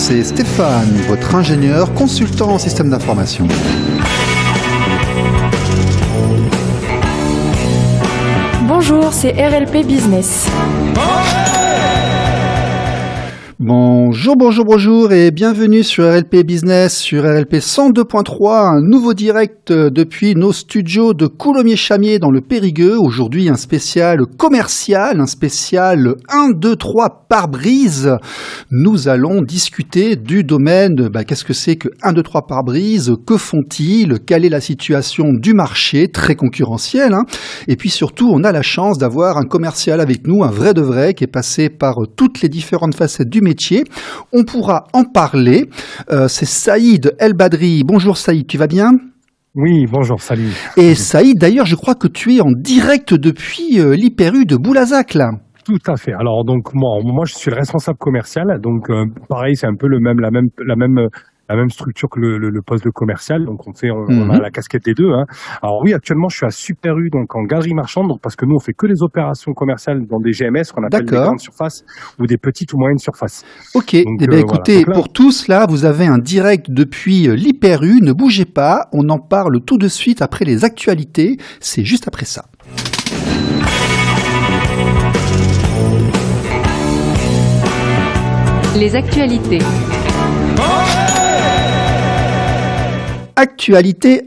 c'est Stéphane, votre ingénieur consultant en système d'information. Bonjour, c'est RLP Business. Bonjour et bienvenue sur RLP Business, sur RLP 102.3, un nouveau direct depuis nos studios de Coulommiers-Chamiers dans le Périgueux. Aujourd'hui, un spécial commercial, un spécial 1, 2, 3 pare-brise. Nous allons discuter du domaine, qu'est-ce que c'est que 1, 2, 3 pare-brise, que font-ils, quelle est la situation du marché, très concurrentiel, hein. Et puis surtout, on a la chance d'avoir un commercial avec nous, un vrai de vrai, qui est passé par toutes les différentes facettes du métier. On pourra en parler. C'est Saïd El Badri. Bonjour Saïd, tu vas bien ? Oui, bonjour, salut. Et Saïd, d'ailleurs, je crois que tu es en direct depuis l'Hyper-U de Boulazac, là. Tout à fait. Alors donc moi je suis le responsable commercial. Donc pareil, c'est un peu la même structure que le poste de commercial, donc on a la casquette des deux, hein. Alors oui, actuellement je suis à Super U, donc en galerie marchande, donc parce que nous on fait que les opérations commerciales dans des GMS qu'on appelle des grandes surfaces ou des petites ou moyennes surfaces. Ok, écoutez, voilà. Pour tous là, vous avez un direct depuis l'Hyper U, ne bougez pas, on en parle tout de suite après les actualités, c'est juste après ça. Les actualités. Actualité,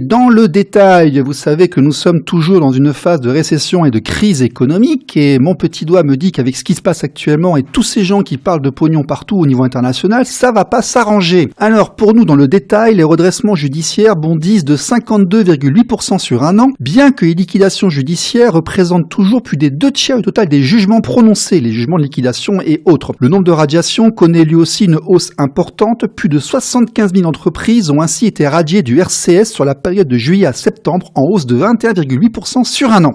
dans le détail, vous savez que nous sommes toujours dans une phase de récession et de crise économique et mon petit doigt me dit qu'avec ce qui se passe actuellement et tous ces gens qui parlent de pognon partout au niveau international, ça va pas s'arranger. Alors pour nous, dans le détail, les redressements judiciaires bondissent de 52,8% sur un an, bien que les liquidations judiciaires représentent toujours plus des 2/3 au total des jugements prononcés, les jugements de liquidation et autres. Le nombre de radiations connaît lui aussi une hausse importante, plus de 75 000 entreprises ont ainsi été radiés du RCS sur la période de juillet à septembre en hausse de 21,8% sur un an.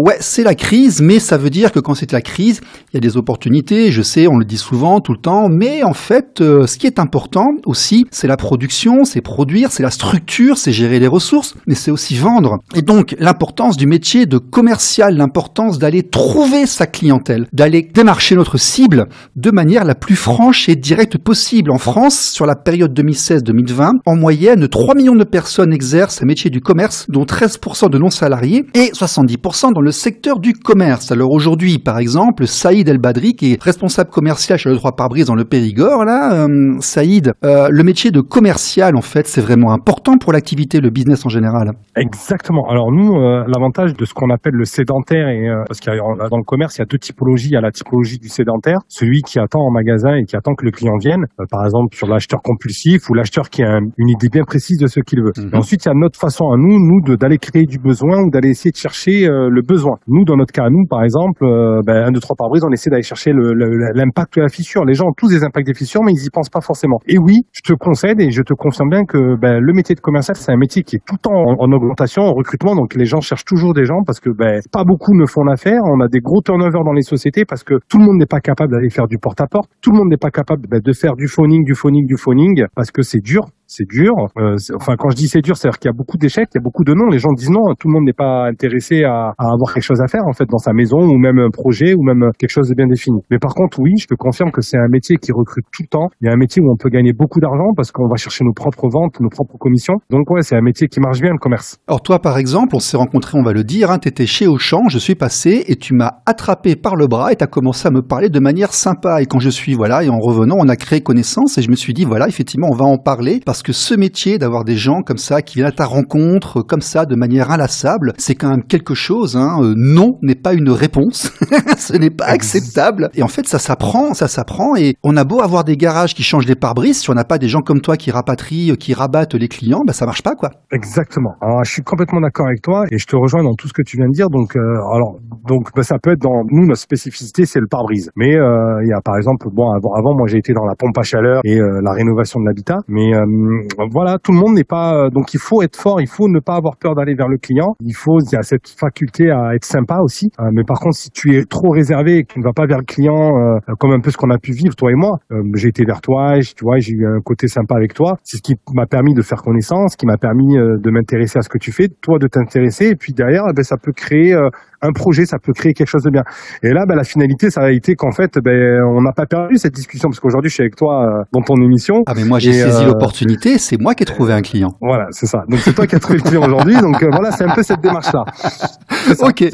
Ouais, c'est la crise, mais ça veut dire que quand c'est la crise, il y a des opportunités, je sais, on le dit souvent, tout le temps, mais en fait, ce qui est important aussi, c'est la production, c'est produire, c'est la structure, c'est gérer les ressources, mais c'est aussi vendre. Et donc, l'importance du métier de commercial, l'importance d'aller trouver sa clientèle, d'aller démarcher notre cible de manière la plus franche et directe possible. En France, sur la période 2016-2020, en moyenne, 3 millions de personnes exercent un métier du commerce, dont 13% de non-salariés et 70% dans le secteur du commerce. Alors aujourd'hui, par exemple, Saïd El Badri, qui est responsable commercial chez le 3 pare-brise dans le Périgord, là, Saïd, le métier de commercial, en fait, c'est vraiment important pour l'activité, le business en général. Exactement. Alors nous, l'avantage de ce qu'on appelle le sédentaire, parce qu'il y a, dans le commerce, il y a deux typologies. Il y a la typologie du sédentaire, celui qui attend en magasin et qui attend que le client vienne, par exemple sur l'acheteur compulsif ou l'acheteur qui a une idée bien précise de ce qu'il veut. Et ensuite, il y a notre façon à nous d'aller créer du besoin ou d'aller essayer de chercher le besoin. Nous, dans notre cas, nous, par exemple, 1, 2, 3 pare-brise, on essaie d'aller chercher l'impact de la fissure. Les gens ont tous des impacts des fissures, mais ils y pensent pas forcément. Et oui, je te concède et je te confirme bien que le métier de commercial, c'est un métier qui est tout le temps en augmentation, en recrutement. Donc les gens cherchent toujours des gens parce que pas beaucoup ne font l'affaire. On a des gros turnovers dans les sociétés parce que tout le monde n'est pas capable d'aller faire du porte-à-porte. Tout le monde n'est pas capable de faire du phoning parce que c'est dur. C'est dur. Enfin, quand je dis c'est dur, c'est-à-dire qu'il y a beaucoup d'échecs, il y a beaucoup de non. Les gens disent non. Tout le monde n'est pas intéressé à avoir quelque chose à faire, en fait, dans sa maison, ou même un projet, ou même quelque chose de bien défini. Mais par contre, oui, je te confirme que c'est un métier qui recrute tout le temps. Il y a un métier où on peut gagner beaucoup d'argent parce qu'on va chercher nos propres ventes, nos propres commissions. Donc ouais, c'est un métier qui marche bien, le commerce. Alors toi, par exemple, on s'est rencontrés, on va le dire, hein, t'étais chez Auchan, je suis passé et tu m'as attrapé par le bras et t'as commencé à me parler de manière sympa. Et quand je suis, et en revenant, on a créé connaissance et je me suis dit, effectivement, on va en parler parce que ce métier d'avoir des gens comme ça qui viennent à ta rencontre, comme ça, de manière inlassable, c'est quand même quelque chose, hein. Non n'est pas une réponse. Ce n'est pas acceptable. Et en fait, ça s'apprend et on a beau avoir des garages qui changent les pare-brises, si on n'a pas des gens comme toi qui rapatrient, qui rabattent les clients, ça marche pas, quoi. Exactement. Alors, je suis complètement d'accord avec toi et je te rejoins dans tout ce que tu viens de dire. Donc ça peut être dans nous, notre spécificité, c'est le pare-brise. Mais il y a par exemple, avant moi j'ai été dans la pompe à chaleur et la rénovation de l'habitat. Mais voilà, tout le monde n'est pas. Donc il faut être fort, il faut ne pas avoir peur d'aller vers le client. Il y a cette faculté à être sympa aussi. Mais par contre, si tu es trop réservé et que tu ne vas pas vers le client, comme un peu ce qu'on a pu vivre toi et moi, j'ai été vers toi, tu vois, j'ai eu un côté sympa avec toi. C'est ce qui m'a permis de faire connaissance, qui m'a permis de m'intéresser à ce que tu fais, toi de t'intéresser, et puis derrière, ça peut créer un projet, ça peut créer quelque chose de bien. Et là, la finalité, ça a été qu'en fait, on n'a pas perdu cette discussion, parce qu'aujourd'hui, je suis avec toi dans ton émission. Ah mais moi j'ai saisi l'opportunité, c'est moi qui ai trouvé un client. Voilà, c'est ça. Donc c'est toi qui as trouvé le client aujourd'hui, donc voilà, c'est un peu cette démarche-là. Ok,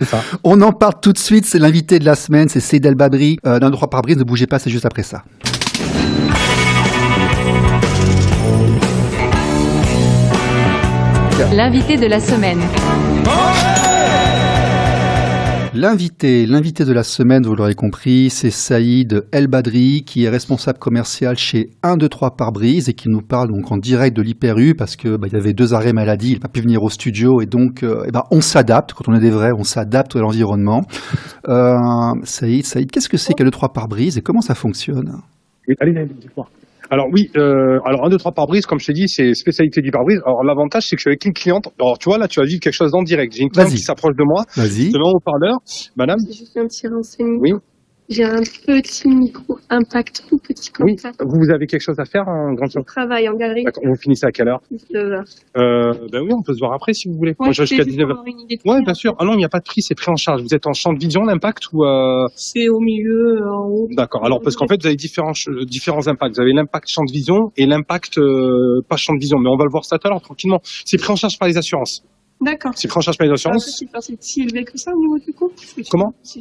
on en parle tout de suite, c'est l'invité de la semaine, c'est Saïd El Badri, d'un 2-3 pare-brise, ne bougez pas, c'est juste après ça. L'invité de la semaine. L'invité de la semaine, vous l'aurez compris, c'est Saïd El Badri, qui est responsable commercial chez 1, 2, 3 pare-brise et qui nous parle donc en direct de l'Hyper-U parce que il y avait 2 arrêts maladie, il n'a pas pu venir au studio et donc on s'adapte. Quand on est des vrais, on s'adapte à l'environnement. Saïd, qu'est-ce que c'est qu'un 2, 3 pare-brise et comment ça fonctionne? Oui, allez, dis-moi. Alors oui, alors 1, 2, 3 pare-brise, comme je t'ai dit, c'est spécialité du pare-brise. Alors l'avantage, c'est que je suis avec une cliente. Alors tu vois, là, tu as dit quelque chose en direct. J'ai une cliente qui s'approche de moi. Vas-y. Je te mets en haut-parleur. Madame. J'ai juste un petit renseignement. Oui. J'ai un petit micro impact, tout petit comme ça. Vous avez quelque chose à faire, un grand Je travaille en galerie. D'accord. Vous finissez à quelle heure? 19h. Oui, on peut se voir après si vous voulez. Ouais, moi, je jusqu'à 19h. Ouais, bien sûr. Ah non, il n'y a pas de prix, c'est pris en charge. Vous êtes en champ de vision, l'impact ou C'est au milieu, en haut. D'accord. Alors, parce qu'en fait, vous avez différents impacts. Vous avez l'impact champ de vision et l'impact pas champ de vision. Mais on va le voir ça tout à l'heure, tranquillement. C'est pris en charge par les assurances. D'accord. C'est pris en charge par les assurances. C'est si élevé que ça au niveau du coût? Comment? C'est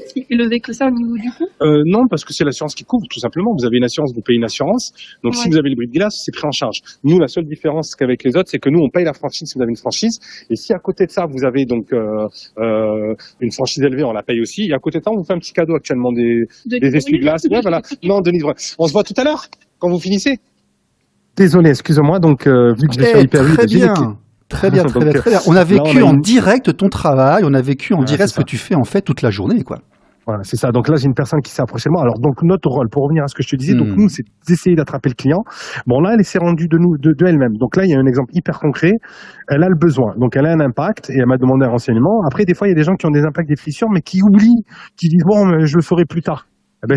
si élevé que ça au niveau du coût? Non, parce que c'est l'assurance qui couvre, tout simplement. Vous avez une assurance, vous payez une assurance. Donc, si vous avez le brise-glace, c'est pris en charge. Nous, la seule différence qu'avec les autres, c'est que nous, on paye la franchise si vous avez une franchise. Et si à côté de ça, vous avez donc une franchise élevée, on la paye aussi. Et à côté de ça, on vous fait un petit cadeau actuellement des essuie-glaces. Ouais, voilà. Non, Denise, on se voit tout à l'heure, quand vous finissez. Désolé, excuse-moi. Donc, vu que je suis hyper vite, Très bien. On a vécu en direct ton travail, on a vécu en direct ce que tu fais en fait toute la journée, quoi. Voilà, c'est ça. Donc là, j'ai une personne qui s'est approchée de moi. Alors donc notre rôle, pour revenir à ce que je te disais, donc nous, c'est d'essayer d'attraper le client. Bon là, elle s'est rendue de elle-même. Donc là, il y a un exemple hyper concret. Elle a le besoin, donc elle a un impact et elle m'a demandé un renseignement. Après, des fois, il y a des gens qui ont des impacts des fissures, mais qui oublient, qui disent bon, mais je le ferai plus tard.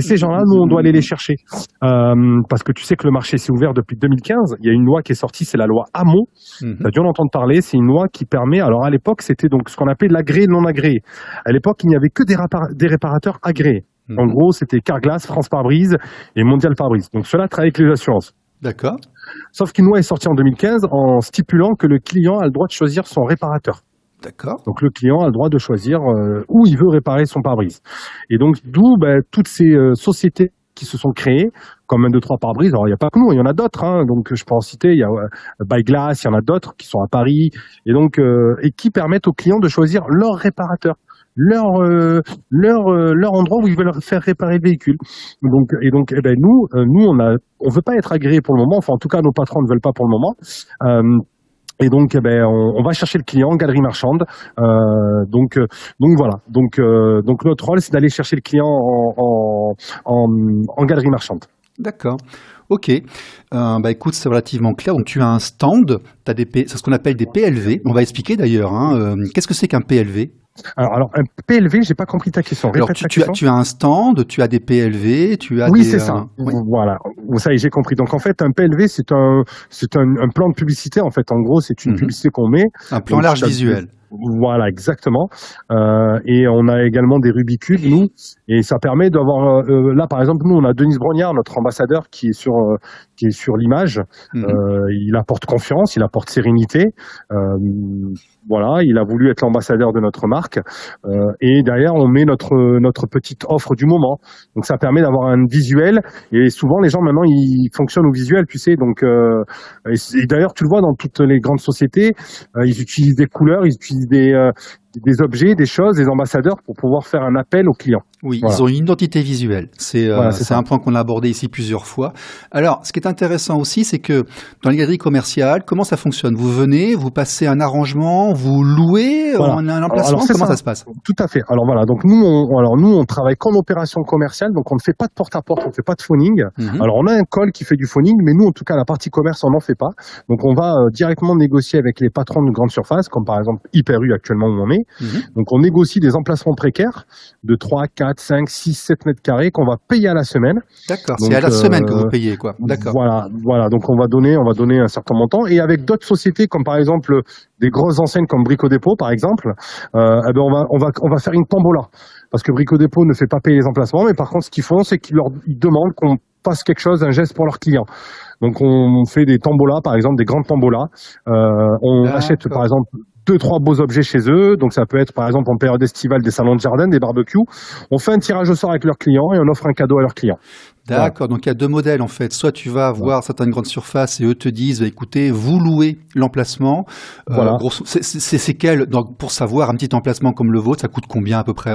Ces gens-là, nous, on doit aller les chercher. Parce que tu sais que le marché s'est ouvert depuis 2015. Il y a une loi qui est sortie, c'est la loi Hamon. Tu as dû en entendre parler. C'est une loi qui permet, alors à l'époque, c'était donc ce qu'on appelait l'agréé non agréé. À l'époque, il n'y avait que des réparateurs agréés. En gros, c'était Carglass, France Pare-Brise et Mondial Pare-Brise. Donc cela travaille avec les assurances. D'accord. Sauf qu'une loi est sortie en 2015 en stipulant que le client a le droit de choisir son réparateur. D'accord. Donc le client a le droit de choisir où il veut réparer son pare-brise. Et donc d'où toutes ces sociétés qui se sont créées, comme 1, 2, 3 pare-brise. Alors il n'y a pas que nous, il y en a d'autres. Donc je peux en citer. Il y a By Glass, il y en a d'autres qui sont à Paris et donc et qui permettent aux clients de choisir leur réparateur, leur endroit où ils veulent faire réparer le véhicule. Donc nous on veut pas être agréés pour le moment. Enfin en tout cas nos patrons ne veulent pas pour le moment. Et donc, on va chercher le client en galerie marchande. Donc voilà. Donc notre rôle, c'est d'aller chercher le client en galerie marchande. D'accord. Ok. Écoute, c'est relativement clair. Donc tu as un stand. C'est ce qu'on appelle des PLV. On va expliquer d'ailleurs. Qu'est-ce que c'est qu'un PLV? Alors un PLV, j'ai pas compris ta question. Alors tu as un stand, tu as des PLV, tu as c'est ça. Oui. Voilà. Ça y est, j'ai compris. Donc en fait, un PLV, c'est un plan de publicité. En fait, en gros, c'est une publicité qu'on met. Un plan large visuel. Voilà, exactement. Et on a également des rubicules, nous, et ça permet d'avoir. Là, par exemple, nous, on a Denise Brognard, notre ambassadeur, qui est sur l'image. Il apporte confiance, il apporte sérénité. Voilà, il a voulu être l'ambassadeur de notre marque. Et derrière, on met notre petite offre du moment. Donc, ça permet d'avoir un visuel. Et souvent, les gens maintenant, ils fonctionnent au visuel, tu sais. Donc, et d'ailleurs, tu le vois dans toutes les grandes sociétés, ils utilisent des couleurs, ils utilisent des objets, des choses, des ambassadeurs pour pouvoir faire un appel aux clients. Oui, Voilà. ils ont une identité visuelle. C'est ça. un point qu'on a abordé ici plusieurs fois. Alors, ce qui est intéressant aussi, c'est que dans les galeries commerciales, comment ça fonctionne? Vous venez, vous passez un arrangement, vous louez Voilà. un emplacement, Alors, c'est comment ça. ça se passe? Tout à fait. Alors voilà, donc nous on travaille qu'en opération commerciale, donc on ne fait pas de porte-à-porte, on ne fait pas de phoning. Mhm. Alors on a un call qui fait du phoning, mais nous en tout cas la partie commerce on n'en fait pas. Donc on va directement négocier avec les patrons de grandes surfaces, comme par exemple Hyper U actuellement où on est. Mhm. Donc on négocie des emplacements précaires de 3, 4, 5, 6, 7 mètres carrés qu'on va payer à la semaine. D'accord, Donc, c'est à la semaine que vous payez, quoi. D'accord. Voilà. Donc on va donner un certain montant. Et avec d'autres sociétés, comme par exemple des grosses enseignes comme Brico Dépôt, par exemple, eh ben on va faire une tombola. Parce que Brico Dépôt ne fait pas payer les emplacements, mais par contre, ce qu'ils font, c'est qu'ils demandent qu'on fasse quelque chose, un geste pour leurs clients. Donc on fait des tombolas, par exemple, des grandes tombolas. On achète, par exemple, 2-3 beaux objets chez eux. Donc ça peut être, par exemple, en période estivale, des salons de jardin, des barbecues. On fait un tirage au sort avec leurs clients et on offre un cadeau à leurs clients. D'accord, donc il y a deux modèles en fait. Soit tu vas voir certaines grandes surfaces et eux te disent, écoutez, vous louez l'emplacement. Voilà. C'est quel, donc, pour savoir un petit emplacement comme le vôtre, ça coûte combien à peu près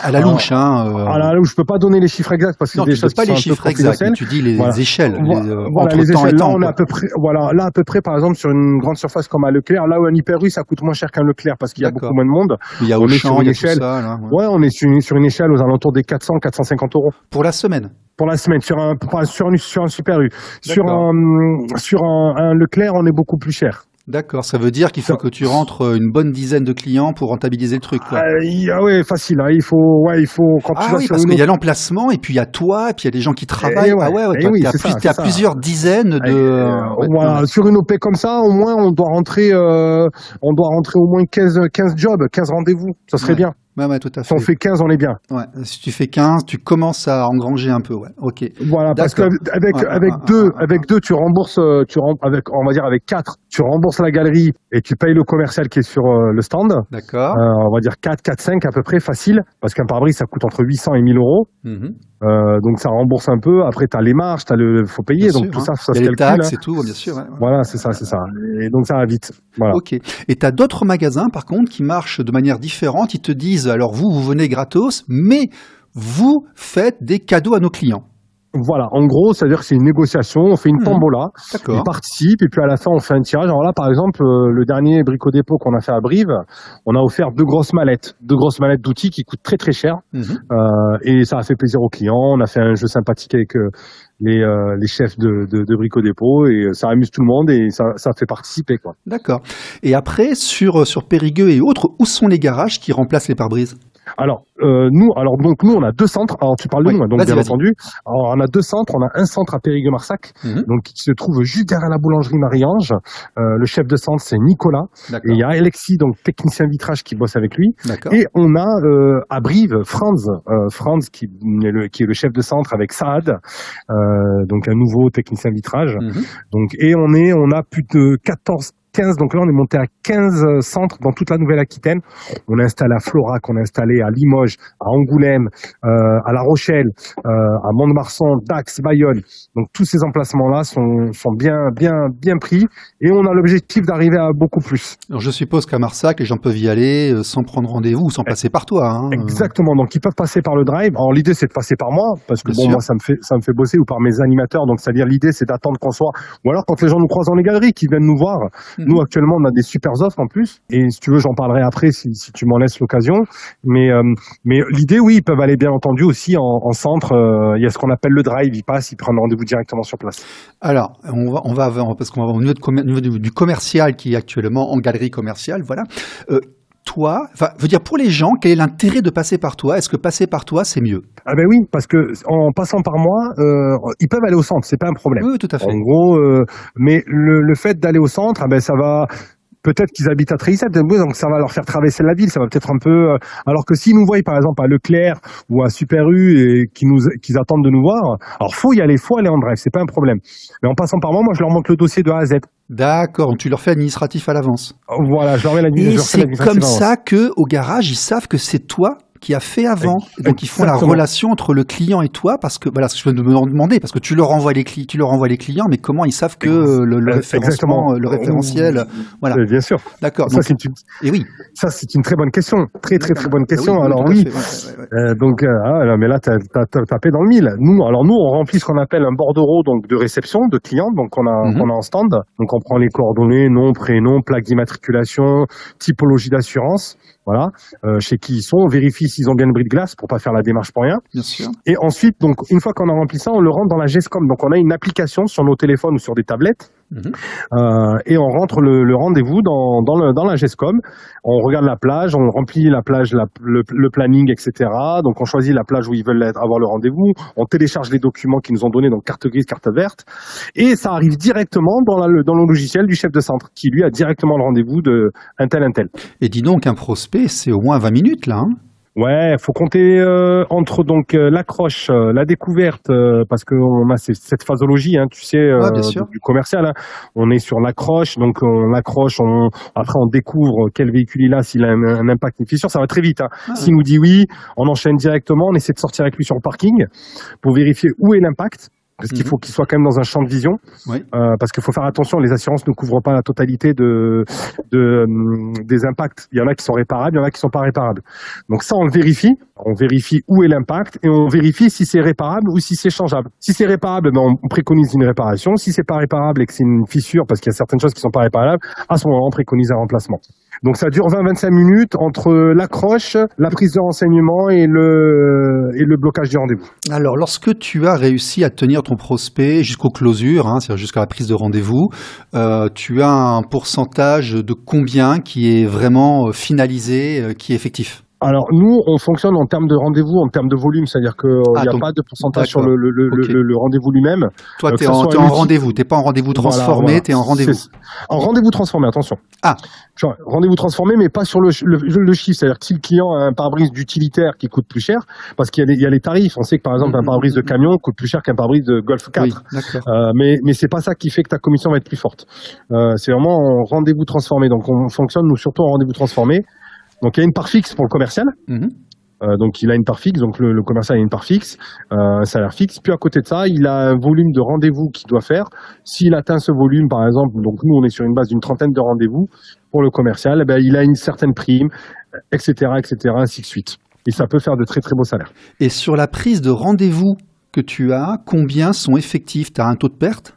à la louche, hein À la louche, je peux pas donner les chiffres exacts parce que non, c'est des tu ne choses pas qui les sont un peu chiffres exacts, mais confidentielles. tu dis les échelles. Voilà, entre les temps échelles. et Là, temps. on est à peu près, là, à peu près, par exemple, sur une grande surface comme à Leclerc, là où un Hyper U, ça coûte moins cher qu'un Leclerc parce qu'il y a D'accord. beaucoup moins de monde. Il y a on est Auchan, sur une il y a tout échelle. ça, là, ouais. Ouais, on est sur une échelle aux alentours des 400-450 euros. Pour la semaine. Pour la semaine, sur un Super U. D'accord. Sur un Leclerc, on est beaucoup plus cher. D'accord, ça veut dire qu'il faut que tu rentres une bonne dizaine de clients pour rentabiliser le truc, quoi. Ah ouais, facile. Hein. Il faut quand tu vas Oui, sur parce une qu'il y a l'emplacement et puis il y a toi et puis il y a des gens qui travaillent. ouais. Ah ouais, Eh oui, t'as c'est ça. plusieurs dizaines de. Voilà, sur une OP comme ça, au moins on doit rentrer au moins 15 jobs, 15 rendez-vous. Ça serait bien. Ouais, tout à Si fait. on fait 15, on est bien. Ouais, si tu fais 15, tu commences à engranger un peu, ouais. OK. Voilà, parce qu'avec deux, tu rembourses, avec 4, tu rembourses la galerie et tu payes le commercial qui est sur le stand. D'accord. On va dire 4, 5 à peu près, facile, parce qu'un pare-brise, ça coûte entre 800 et 1000 euros. Mhm. Donc ça rembourse un peu. Après, t'as les marges, faut payer. Bien donc sûr, tout hein. ça Il y se a les calcule. taxes et tout, bien sûr. Ouais. Voilà, c'est ça. Et donc ça va vite. Voilà. OK. Et tu as d'autres magasins, par contre, qui marchent de manière différente. Ils te disent, alors vous venez gratos, mais vous faites des cadeaux à nos clients. Voilà, en gros, c'est-à-dire que c'est une négociation, on fait une tombola, D'accord. ils participent et puis à la fin on fait un tirage. Alors là, par exemple, le dernier Brico Dépôt qu'on a fait à Brive, on a offert deux grosses mallettes d'outils qui coûtent très très cher. Et ça a fait plaisir aux clients. On a fait un jeu sympathique avec les chefs de Brico Dépôt et ça amuse tout le monde et ça fait participer, quoi. D'accord. Et après, sur Périgueux et autres, où sont les garages qui remplacent les pare-brises? Alors nous on a deux centres. Alors tu parles de nous, hein, donc bien entendu. Alors on a deux centres. On a un centre à Périgueux-Marsac, donc qui se trouve juste derrière la boulangerie Marie-Ange. Le chef de centre c'est Nicolas. D'accord. Et il y a Alexis, donc technicien vitrage, qui bosse avec lui. D'accord. Et on a à Brive Franz qui est le chef de centre avec Saad, donc un nouveau technicien vitrage. Donc et on a plus de 15, donc là on est monté à 15 centres dans toute la Nouvelle-Aquitaine. On a installé à Florac, on a installé à Limoges, à Angoulême, à La Rochelle, à Mont-de-Marsan, Dax, Bayonne. Donc tous ces emplacements-là sont bien pris et on a l'objectif d'arriver à beaucoup plus. Alors je suppose qu'à Marsac, les gens peuvent y aller sans prendre rendez-vous ou sans passer par toi. Hein. Exactement, donc ils peuvent passer par le drive. Alors l'idée c'est de passer par moi parce que Bien moi ça me fait bosser, ou par mes animateurs. Donc c'est-à-dire l'idée c'est d'attendre qu'on soit, ou alors quand les gens nous croisent dans les galeries, qu'ils viennent nous voir. Nous, actuellement, on a des super offres en plus. Et si tu veux, j'en parlerai après si tu m'en laisses l'occasion. Mais l'idée, oui, ils peuvent aller bien entendu aussi en centre. Il y a ce qu'on appelle le drive. Ils passent, ils prennent rendez-vous directement sur place. Alors, parce qu'on va au niveau du commercial qui est actuellement en galerie commerciale. Voilà. Pour les gens, quel est l'intérêt de passer par toi? Est-ce que passer par toi, c'est mieux? Ah ben oui, parce que en passant par moi, ils peuvent aller au centre, c'est pas un problème. Oui, tout à fait. En gros, mais le fait d'aller au centre, ça va. Peut-être qu'ils habitent à Tréissat, donc ça va leur faire traverser la ville, ça va peut-être un peu. Alors que s'ils nous voient, par exemple, à Leclerc ou à Super U et qu'ils attendent de nous voir, alors faut y aller, faut aller en drive, c'est pas un problème. Mais en passant par moi, je leur montre le dossier de A à Z. D'accord, donc tu leur fais administratif à l'avance. Voilà, je leur mets l'administratif. Et c'est comme ça que au garage, ils savent que c'est toi qui a fait avant. Donc ils font la Exactement. relation entre le client et toi, parce que voilà, ce que je me demander, parce que tu leur envoies les clients, mais comment ils savent que le référencement, le référentiel, voilà. Bien sûr. D'accord. Ça, Donc, c'est une, et oui. ça, c'est une très bonne question. Très bonne question. Ah oui, Alors tout à oui. fait, ouais. Mais là, t'as tapé dans le mille. Nous, on remplit ce qu'on appelle un bordereau, donc, de réception de clients, donc, qu'on a en stand. Donc, on prend les coordonnées, nom, prénom, plaque d'immatriculation, typologie d'assurance. Voilà. Chez qui ils sont. On vérifie s'ils ont bien le bris de glace pour pas faire la démarche pour rien. Bien sûr. Et ensuite, donc, une fois qu'on a rempli ça, on le rentre dans la GESCOM. Donc, on a une application sur nos téléphones ou sur des tablettes. Et on rentre le rendez-vous dans la GESCOM. On regarde la plage, on remplit la plage, le planning, etc. Donc on choisit la plage où ils veulent avoir le rendez-vous. On télécharge les documents qu'ils nous ont donnés, donc carte grise, carte verte, et ça arrive directement dans le logiciel du chef de centre, qui lui a directement le rendez-vous de un tel. Et dis donc, un prospect, c'est au moins 20 minutes là. Hein. Ouais, faut compter entre donc l'accroche, la découverte, parce que on a cette phasologie, hein, tu sais, bien sûr. du commercial. Hein. On est sur l'accroche, donc on accroche, après on découvre quel véhicule il a, s'il a un impact, une fissure, ça va très vite. Hein. S'il nous dit oui, on enchaîne directement, on essaie de sortir avec lui sur le parking pour vérifier où est l'impact. Parce qu'il faut qu'il soit quand même dans un champ de vision, parce qu'il faut faire attention, les assurances ne couvrent pas la totalité des impacts. Il y en a qui sont réparables, il y en a qui sont pas réparables. Donc ça, on le vérifie. On vérifie où est l'impact et on vérifie si c'est réparable ou si c'est changeable. Si c'est réparable, ben on préconise une réparation. Si c'est pas réparable et que c'est une fissure, parce qu'il y a certaines choses qui sont pas réparables, à ce moment-là, on préconise un remplacement. Donc ça dure 20-25 minutes entre l'accroche, la prise de renseignement et le blocage du rendez-vous. Alors, lorsque tu as réussi à tenir ton prospect jusqu'aux closures, hein, c'est-à-dire jusqu'à la prise de rendez-vous, tu as un pourcentage de combien qui est vraiment finalisé, qui est effectif? Alors nous, on fonctionne en termes de rendez-vous, en termes de volume, c'est-à-dire qu'il n'y a pas de pourcentage sur le rendez-vous lui-même. Toi, tu es en rendez-vous, tu n'es pas en rendez-vous transformé, tu es en rendez-vous. En rendez-vous transformé, attention. Rendez-vous transformé, mais pas sur le chiffre, c'est-à-dire que si le client a un pare-brise d'utilitaire qui coûte plus cher, parce qu'il y a les tarifs, on sait que par exemple un pare-brise de camion coûte plus cher qu'un pare-brise de Golf 4. Oui, mais c'est pas ça qui fait que ta commission va être plus forte. C'est vraiment en rendez-vous transformé, donc on fonctionne nous surtout en rendez-vous transformé. Donc il y a une part fixe pour le commercial. Donc il a une part fixe, donc le commercial a une part fixe, un salaire fixe. Puis à côté de ça, il a un volume de rendez-vous qu'il doit faire. S'il atteint ce volume, par exemple, donc nous on est sur une base d'une trentaine de rendez-vous pour le commercial, il a une certaine prime, etc., ainsi de suite. Et ça peut faire de très très beaux salaires. Et sur la prise de rendez-vous que tu as, combien sont effectifs? Tu as un taux de perte?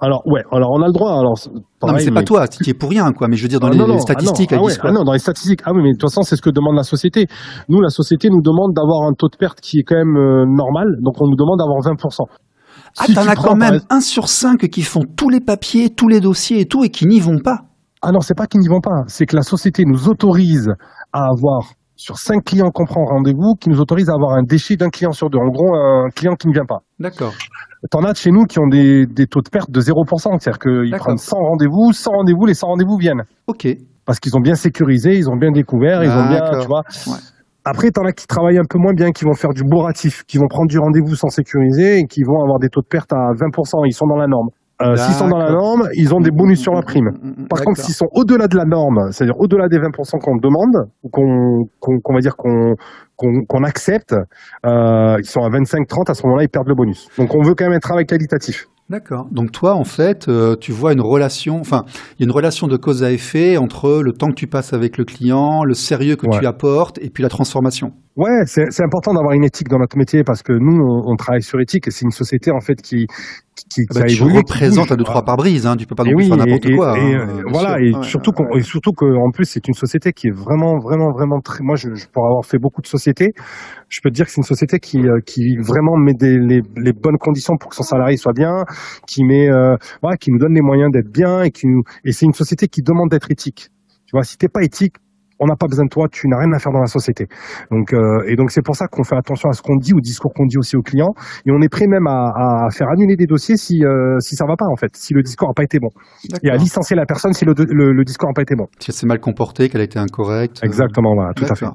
Alors on a le droit. Alors non, mais c'est pas toi, tu es pour rien, quoi. Mais je veux dire, dans les statistiques, dans les statistiques. Ah oui, mais de toute façon, c'est ce que demande la société. Nous, la société nous demande d'avoir un taux de perte qui est quand même normal. Donc, on nous demande d'avoir 20%. T'en as quand même 1 sur 5 qui font tous les papiers, tous les dossiers et tout, et qui n'y vont pas. Ah non, c'est pas qu'ils n'y vont pas. C'est que la société nous autorise à avoir, sur 5 clients qu'on prend rendez-vous, qui nous autorise à avoir un déchet d'un client sur 2. En gros, un client qui ne vient pas. D'accord. T'en as de chez nous qui ont des taux de perte de 0%. C'est-à-dire qu'ils prennent 100 rendez-vous, les 100 rendez-vous viennent. Ok. Parce qu'ils ont bien sécurisé, ils ont bien découvert, ils ont bien, tu vois. Ouais. Après, t'en as qui travaillent un peu moins bien, qui vont faire du bourratif, qui vont prendre du rendez-vous sans sécuriser et qui vont avoir des taux de perte à 20%. Ils sont dans la norme. S'ils sont dans la norme, ils ont des bonus sur la prime. Par contre, s'ils sont au-delà de la norme, c'est-à-dire au-delà des 20% qu'on demande, ou qu'on va dire qu'on accepte, ils sont à 25-30, à ce moment-là, ils perdent le bonus. Donc, on veut quand même un travail qualitatif. D'accord. Donc toi, en fait, tu vois une relation, enfin, il y a une relation de cause à effet entre le temps que tu passes avec le client, le sérieux que tu apportes, et puis la transformation. Ouais, c'est important d'avoir une éthique dans notre métier parce que nous, on travaille sur éthique et c'est une société en fait qui a tu évolué. Tu représentes un 2-3 pare-brise, hein, tu peux pas non plus faire n'importe quoi. Surtout qu'en plus c'est une société qui est vraiment très. Moi, je pour avoir fait beaucoup de sociétés, je peux te dire que c'est une société qui vraiment met les bonnes conditions pour que son salarié soit bien, qui nous donne les moyens d'être bien et c'est une société qui demande d'être éthique. Tu vois, si t'es pas éthique, on n'a pas besoin de toi, tu n'as rien à faire dans la société. Donc c'est pour ça qu'on fait attention à ce qu'on dit, au discours qu'on dit aussi aux clients, et on est prêt même à faire annuler des dossiers si ça va pas en fait, si le discours n'a pas été bon, et à licencier la personne si le discours n'a pas été bon. Si elle s'est mal comportée, qu'elle a été incorrecte. Exactement, voilà, tout à fait.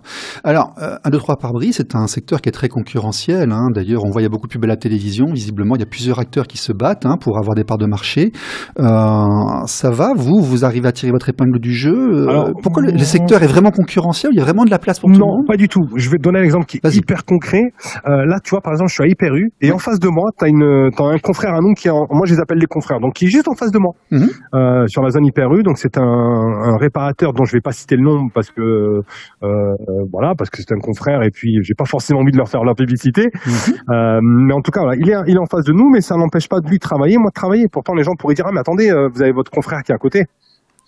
Alors, 1, 2, 3 pare-brise, c'est un secteur qui est très concurrentiel. Hein. D'ailleurs, on voit il y a beaucoup de pubs à la télévision. Visiblement, il y a plusieurs acteurs qui se battent pour avoir des parts de marché. Ça va, vous arrivez à tirer votre épingle du jeu. Pourquoi le secteur est vraiment concurrentiel? Il y a vraiment de la place pour tout le Non, monde? pas du tout. Je vais te donner un exemple qui est Vas-y. hyper concret. Là, tu vois, par exemple, je suis à Hyper U et en face de moi, t'as un confrère à nous moi je les appelle les confrères, donc qui est juste en face de moi, sur la zone Hyper U. Donc c'est un réparateur dont je vais pas citer le nom parce que voilà, parce que c'est un confrère et puis j'ai pas forcément envie de leur faire leur publicité. Mais en tout cas, voilà, il est en face de nous, mais ça n'empêche pas de lui de travailler, moi de travailler. Pourtant, les gens pourraient dire, ah mais attendez, vous avez votre confrère qui est à côté.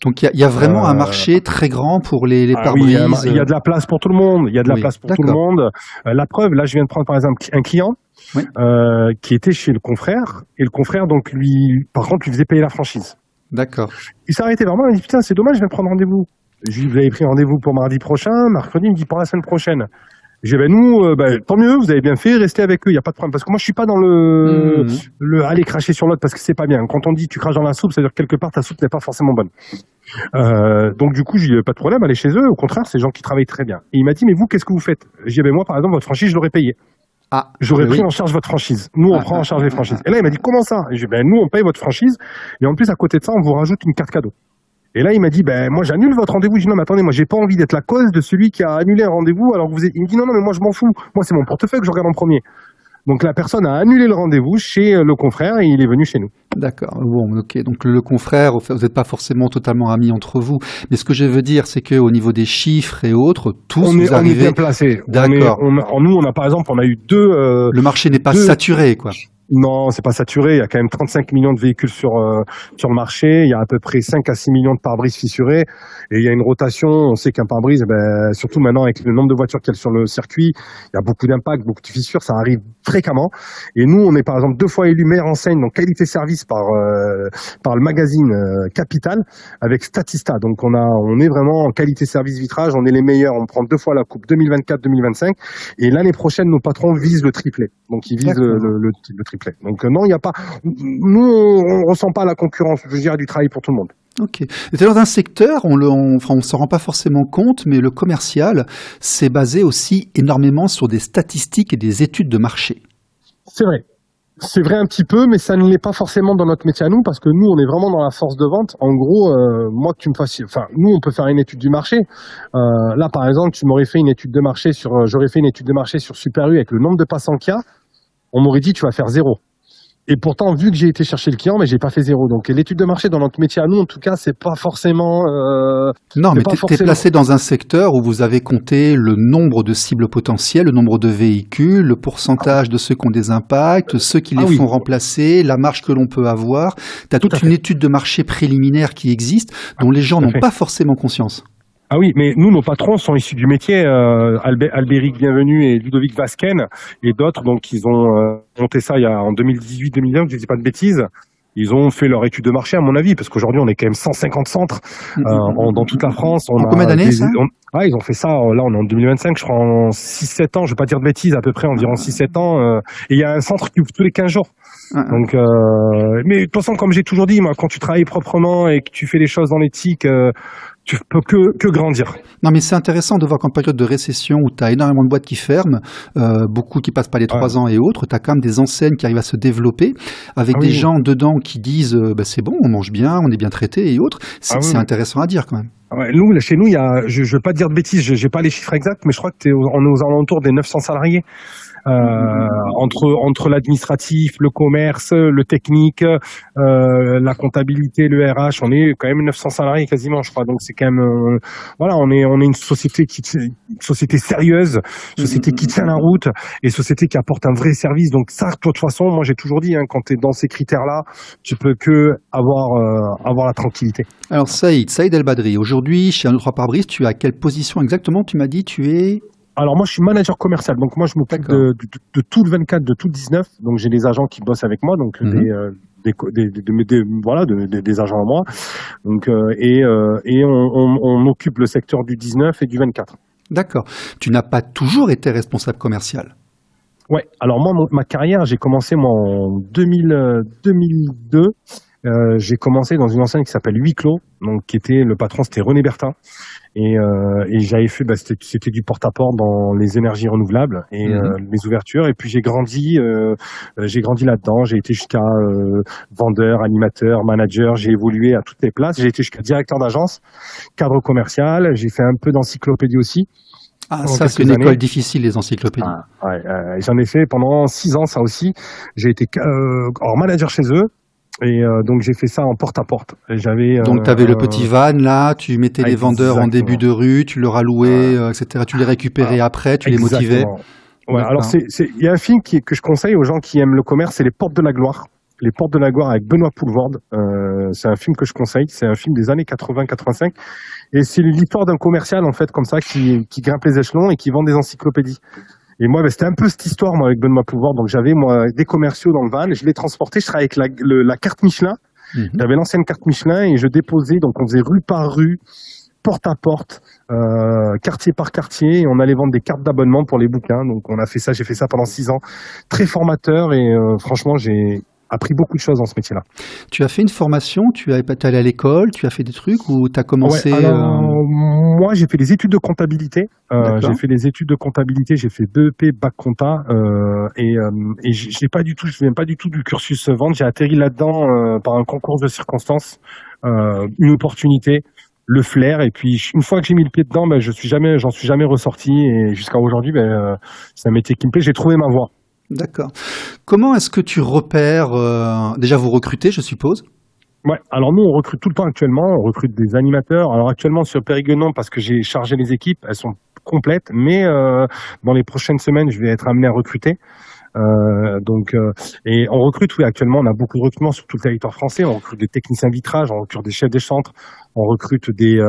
Donc il y a vraiment un marché très grand pour les Oui, pare-brises. il y a de la place pour tout le monde. Il y a de la place pour tout le monde. La preuve, là, je viens de prendre par exemple un client qui était chez le confrère et le confrère, donc lui, par contre, lui faisait payer la franchise. D'accord. Il s'est arrêté vers moi, il m'a dit putain, c'est dommage, je viens de prendre rendez-vous. Je lui ai dit, vous avez pris rendez-vous pour mardi prochain, mercredi, il me dit pour la semaine prochaine. J'ai dit, nous, tant mieux, vous avez bien fait, restez avec eux, il n'y a pas de problème. Parce que moi, je suis pas dans le aller cracher sur l'autre parce que c'est pas bien. Quand on dit tu craches dans la soupe, ça veut dire que quelque part ta soupe n'est pas forcément bonne. Donc du coup, j'ai dit, pas de problème, allez chez eux. Au contraire, c'est des gens qui travaillent très bien. Et il m'a dit, mais vous, qu'est-ce que vous faites? J'ai dit, moi, par exemple, votre franchise, je l'aurais payé. Ah, J'aurais pris en charge votre franchise. Nous, on prend en charge les franchises. Et là, il m'a dit, comment ça? J'ai dit, nous, on paye votre franchise. Et en plus, à côté de ça, on vous rajoute une carte cadeau. Et là, il m'a dit, moi, j'annule votre rendez-vous. Je dis, non, mais attendez, moi, j'ai pas envie d'être la cause de celui qui a annulé un rendez-vous. Alors que il me dit, non, mais moi, je m'en fous. Moi, c'est mon portefeuille que je regarde en premier. Donc, la personne a annulé le rendez-vous chez le confrère et il est venu chez nous. d'accord. Bon, ok. Donc le confrère, vous n'êtes pas forcément totalement amis entre vous. Mais ce que je veux dire, c'est qu'au niveau des chiffres et autres, tous On vous est arrivez. bien placés. D'accord. Nous, on a, par exemple, on a eu deux. Le marché n'est pas saturé, quoi. Non, c'est pas saturé. Il y a quand même 35 millions de véhicules sur le marché. Il y a à peu près 5 à 6 millions de pare-brises fissurés. Et il y a une rotation. On sait qu'un pare-brise, surtout maintenant avec le nombre de voitures qu'il y a sur le circuit, il y a beaucoup d'impacts, beaucoup de fissures. Ça arrive fréquemment. Et nous, on est par exemple 2 fois élu meilleure enseigne, donc qualité-service par le magazine Capital avec Statista. Donc on est vraiment en qualité-service vitrage. On est les meilleurs. On prend 2 fois la coupe 2024-2025. Et l'année prochaine, nos patrons visent le triplé. Donc ils visent le triplé. Donc non, il n'y a pas. Nous, on ressent pas la concurrence. Je veux dire, du travail pour tout le monde. Ok. C'est dans un secteur, on s'en rend pas forcément compte, mais le commercial, c'est basé aussi énormément sur des statistiques et des études de marché. C'est vrai. C'est vrai un petit peu, mais ça ne l'est pas forcément dans notre métier à nous, parce que nous, on est vraiment dans la force de vente. En gros, moi, que tu me fasses, nous, on peut faire une étude du marché. Là, par exemple, j'aurais fait une étude de marché sur Super U avec le nombre de passants qu'il y a. On m'aurait dit, tu vas faire 0. Et pourtant, vu que j'ai été chercher le client, mais j'ai pas fait 0. Donc, l'étude de marché dans notre métier à nous, en tout cas, c'est pas forcément. Non, mais t'es placé dans un secteur où vous avez compté le nombre de cibles potentielles, le nombre de véhicules, le pourcentage de ceux qui ont des impacts, ceux qui les font remplacer, la marge que l'on peut avoir. T'as toute une étude de marché préliminaire qui existe, dont les gens n'ont pas forcément conscience. Ah oui, mais nous, nos patrons sont issus du métier. Albéric Bienvenu et Ludovic Vasquen et d'autres. Donc, ils ont monté ça en 2018-2019, je ne dis pas de bêtises. Ils ont fait leur étude de marché, à mon avis, parce qu'aujourd'hui, on est quand même 150 centres dans toute la France. En combien d'années, ça? Ils ont fait ça, là, on est en 2025, je crois, en 6-7 ans. Je ne vais pas dire de bêtises, à peu près environ 6-7 ans. Et il y a un centre qui ouvre tous les 15 jours. Donc, mais de toute façon, comme j'ai toujours dit, moi, quand tu travailles proprement et que tu fais les choses dans l'éthique, tu peux que grandir. Non, mais c'est intéressant de voir qu'en période de récession où tu as énormément de boîtes qui ferment, beaucoup qui passent par les 3 ans et autres, tu as quand même des enseignes qui arrivent à se développer avec des gens dedans qui disent c'est bon, on mange bien, on est bien traité et autres. C'est intéressant à dire quand même. Nous, chez nous, il y a, je vais pas dire de bêtises, j'ai pas les chiffres exacts, mais je crois que on est aux alentours des 900 salariés. Entre l'administratif, le commerce, le technique, la comptabilité, le RH, on est quand même 900 salariés quasiment, je crois. Donc c'est quand même, on est une société sérieuse, société qui tient la route et société qui apporte un vrai service. Donc ça, de toute façon, moi j'ai toujours dit, quand tu es dans ces critères-là, tu peux que avoir la tranquillité. Alors Saïd El Badri, aujourd'hui chez 1-2-3 Pare-Brise, tu es à quelle position exactement? Tu m'as dit tu es... Alors moi je suis manager commercial, donc moi je m'occupe de tout le 24, de tout le 19, donc j'ai des agents qui bossent avec moi, donc des agents à moi, donc on occupe le secteur du 19 et du 24. D'accord. Tu n'as pas toujours été responsable commercial? Ouais. Alors moi ma carrière, j'ai commencé en 2002 j'ai commencé dans une enseigne qui s'appelle Huis Clos, donc le patron c'était René Bertin, et j'avais fait, c'était du porte-à-porte dans les énergies renouvelables et les ouvertures, et puis j'ai grandi là-dedans, j'ai été jusqu'à vendeur, animateur, manager, j'ai évolué à toutes les places, j'ai été jusqu'à directeur d'agence, cadre commercial, j'ai fait un peu d'encyclopédie aussi. Ah, ça, c'est une école difficile, les encyclopédies. J'en ai fait pendant 6 ans, ça aussi. J'ai été manager chez eux. Et donc, j'ai fait ça en porte-à-porte. Donc, tu avais le petit van, là, tu mettais les vendeurs en début de rue, tu leur allouais, etc. Tu les récupérais après, tu les motivais. Ouais, alors, il y a un film que je conseille aux gens qui aiment le commerce, c'est Les Portes de la Gloire. Les Portes de la Gloire avec Benoît Poelvoorde. C'est un film que je conseille. C'est un film des années 80-85. Et c'est l'histoire d'un commercial, en fait, comme ça, qui grimpe les échelons et qui vend des encyclopédies. Et moi, c'était un peu cette histoire, moi, avec Benoît Poelvoorde. Donc, j'avais, moi, des commerciaux dans le van. Je les transportais. Je travaillais avec la carte Michelin. J'avais l'ancienne carte Michelin et je déposais. Donc, on faisait rue par rue, porte à porte, quartier par quartier. Et on allait vendre des cartes d'abonnement pour les bouquins. Donc, j'ai fait ça pendant 6 ans. Très formateur et franchement, j'ai appris beaucoup de choses dans ce métier-là. Tu as fait une formation, tu es allé à l'école, tu as fait des trucs ou tu as commencé Moi, j'ai fait des études de comptabilité. J'ai fait des études de comptabilité, j'ai fait BEP, bac compta et je viens pas du tout du cursus vente. J'ai atterri là-dedans par un concours de circonstances, une opportunité, le flair, et puis une fois que j'ai mis le pied dedans, j'en suis jamais ressorti, et jusqu'à aujourd'hui, c'est un métier qui me plaît. J'ai trouvé ma voie. D'accord. Comment est-ce que tu repères déjà vous recrutez, je suppose? Ouais, alors nous on recrute tout le temps actuellement, on recrute des animateurs. Alors actuellement sur Périgueux-Nord, parce que j'ai chargé les équipes, elles sont complètes, mais dans les prochaines semaines, je vais être amené à recruter. Et on recrute, oui, actuellement, on a beaucoup de recrutements sur tout le territoire français. On recrute des techniciens vitrage, on recrute des chefs des centres, on recrute des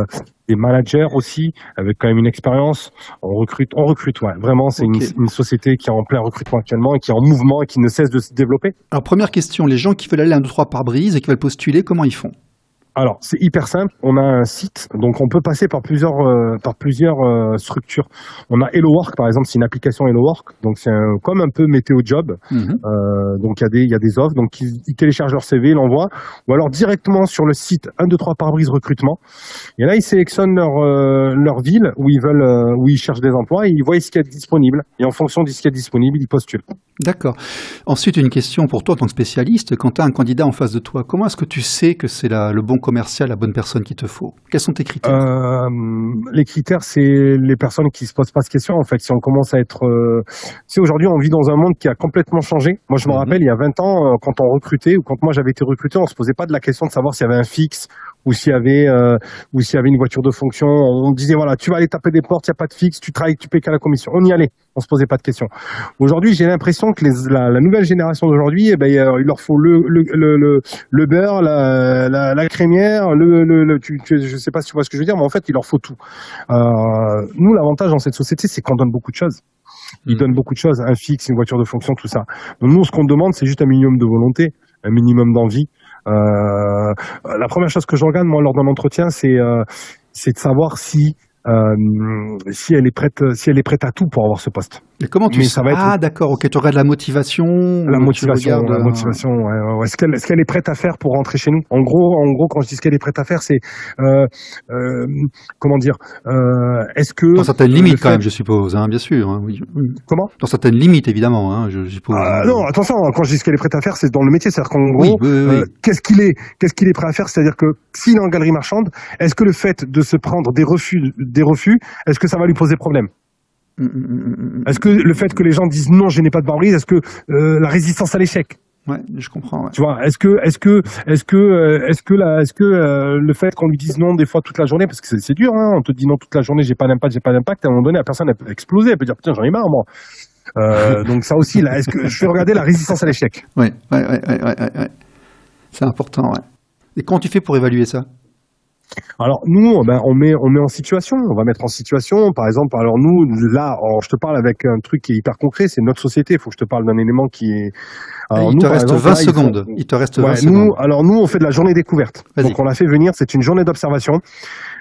managers aussi, avec quand même une expérience. On recrute, ouais. Vraiment, c'est une société qui est en plein recrutement actuellement et qui est en mouvement et qui ne cesse de se développer. Alors, première question, les gens qui veulent aller à 1, 2, 3 pare-brise et qui veulent postuler, comment ils font? Alors, c'est hyper simple. On a un site, donc on peut passer par plusieurs structures. On a HelloWork, par exemple, c'est une application HelloWork, donc c'est comme un peu Météo Job. Donc il y a des offres, donc ils téléchargent leur CV, ils l'envoient, ou alors directement sur le site 1, 2, 3 pare-brise recrutement. Et là, ils sélectionnent leur ville où ils cherchent des emplois, et ils voient ce qui est disponible. Et en fonction de ce qui est disponible, ils postulent. D'accord. Ensuite, une question pour toi en tant que spécialiste. Quand tu as un candidat en face de toi, comment est-ce que tu sais que c'est le bon commercial, la bonne personne qu'il te faut? Quels sont tes critères? Les critères, c'est les personnes qui se posent pas de questions, en fait. Si on commence à être... aujourd'hui, on vit dans un monde qui a complètement changé. Moi, je me rappelle, il y a 20 ans, quand on recrutait, ou quand moi j'avais été recruté, on se posait pas de la question de savoir s'il y avait un fixe, ou s'il y avait une voiture de fonction. On disait, voilà, tu vas aller taper des portes, il n'y a pas de fixe, tu travailles, tu payes qu'à la commission. On y allait, on se posait pas de questions. Aujourd'hui, j'ai l'impression que la nouvelle génération d'aujourd'hui, il leur faut le beurre, la crémière, je sais pas si tu vois ce que je veux dire, mais en fait, il leur faut tout. Nous, l'avantage dans cette société, c'est qu'on donne beaucoup de choses. Ils donnent beaucoup de choses, un fixe, une voiture de fonction, tout ça. Donc nous, ce qu'on demande, c'est juste un minimum de volonté, un minimum d'envie. La première chose que je regarde, moi, lors d'un entretien, c'est de savoir si elle est prête à tout pour avoir ce poste. Et comment tu sais? Ah, d'accord, ok, tu regardes la motivation. La motivation, ouais. Est-ce qu'elle est prête à faire pour rentrer chez nous? En gros, quand je dis ce qu'elle est prête à faire, c'est comment dire, est-ce que dans certaines limites quand même, je suppose, hein, bien sûr. Hein, oui. Comment? Dans certaines limites, évidemment, hein, je suppose. Non, attention, quand je dis ce qu'elle est prête à faire, c'est dans le métier, c'est-à-dire qu'en gros, qu'est-ce qu'il est prêt à faire? C'est-à-dire que s'il est en galerie marchande, est-ce que le fait de se prendre des refus, est-ce que ça va lui poser problème? Est-ce que le fait que les gens disent non, je n'ai pas de pare-brise, est-ce que la résistance à l'échec? Ouais, je comprends. Ouais. Tu vois, est-ce que le fait qu'on lui dise non des fois toute la journée, parce que c'est dur, hein, on te dit non toute la journée, j'ai pas d'impact, à un moment donné, la personne elle peut exploser, elle peut dire putain j'en ai marre moi. Donc ça aussi là, est-ce que je vais regarder la résistance à l'échec? Ouais. C'est important. Ouais. Et comment tu fais pour évaluer ça? Alors nous, on met en situation. On va mettre en situation. Par exemple, alors nous, là, je te parle avec un truc qui est hyper concret. C'est notre société. Il faut que je te parle d'un élément qui est. Alors, Il te reste 20 secondes. Il te reste 20 secondes. Nous, on fait de la journée découverte. Vas-y. Donc on l'a fait venir. C'est une journée d'observation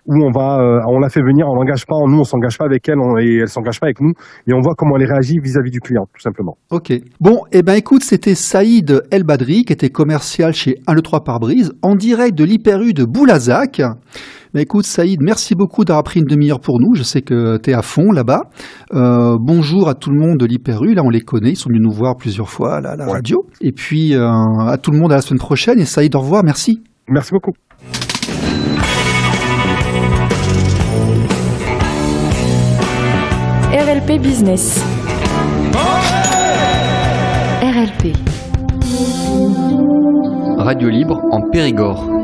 où on l'a fait venir. On l'engage pas. Nous, on s'engage pas avec elle et elle s'engage pas avec nous. Et on voit comment elle réagit vis-à-vis du client, tout simplement. Ok. Bon, écoute, c'était Saïd El Badri, qui était commercial chez 1-2-3 Pare-Brise, en direct de l'Hyper U de Boulazac. Écoute, Saïd, merci beaucoup d'avoir pris une demi-heure pour nous. Je sais que tu es à fond là-bas. Bonjour à tout le monde de l'Hyper U. Là, on les connaît. Ils sont venus nous voir plusieurs fois à la radio. Et puis, à tout le monde à la semaine prochaine. Et Saïd, au revoir. Merci. Merci beaucoup. RLP Business. RLP. Radio libre en Périgord.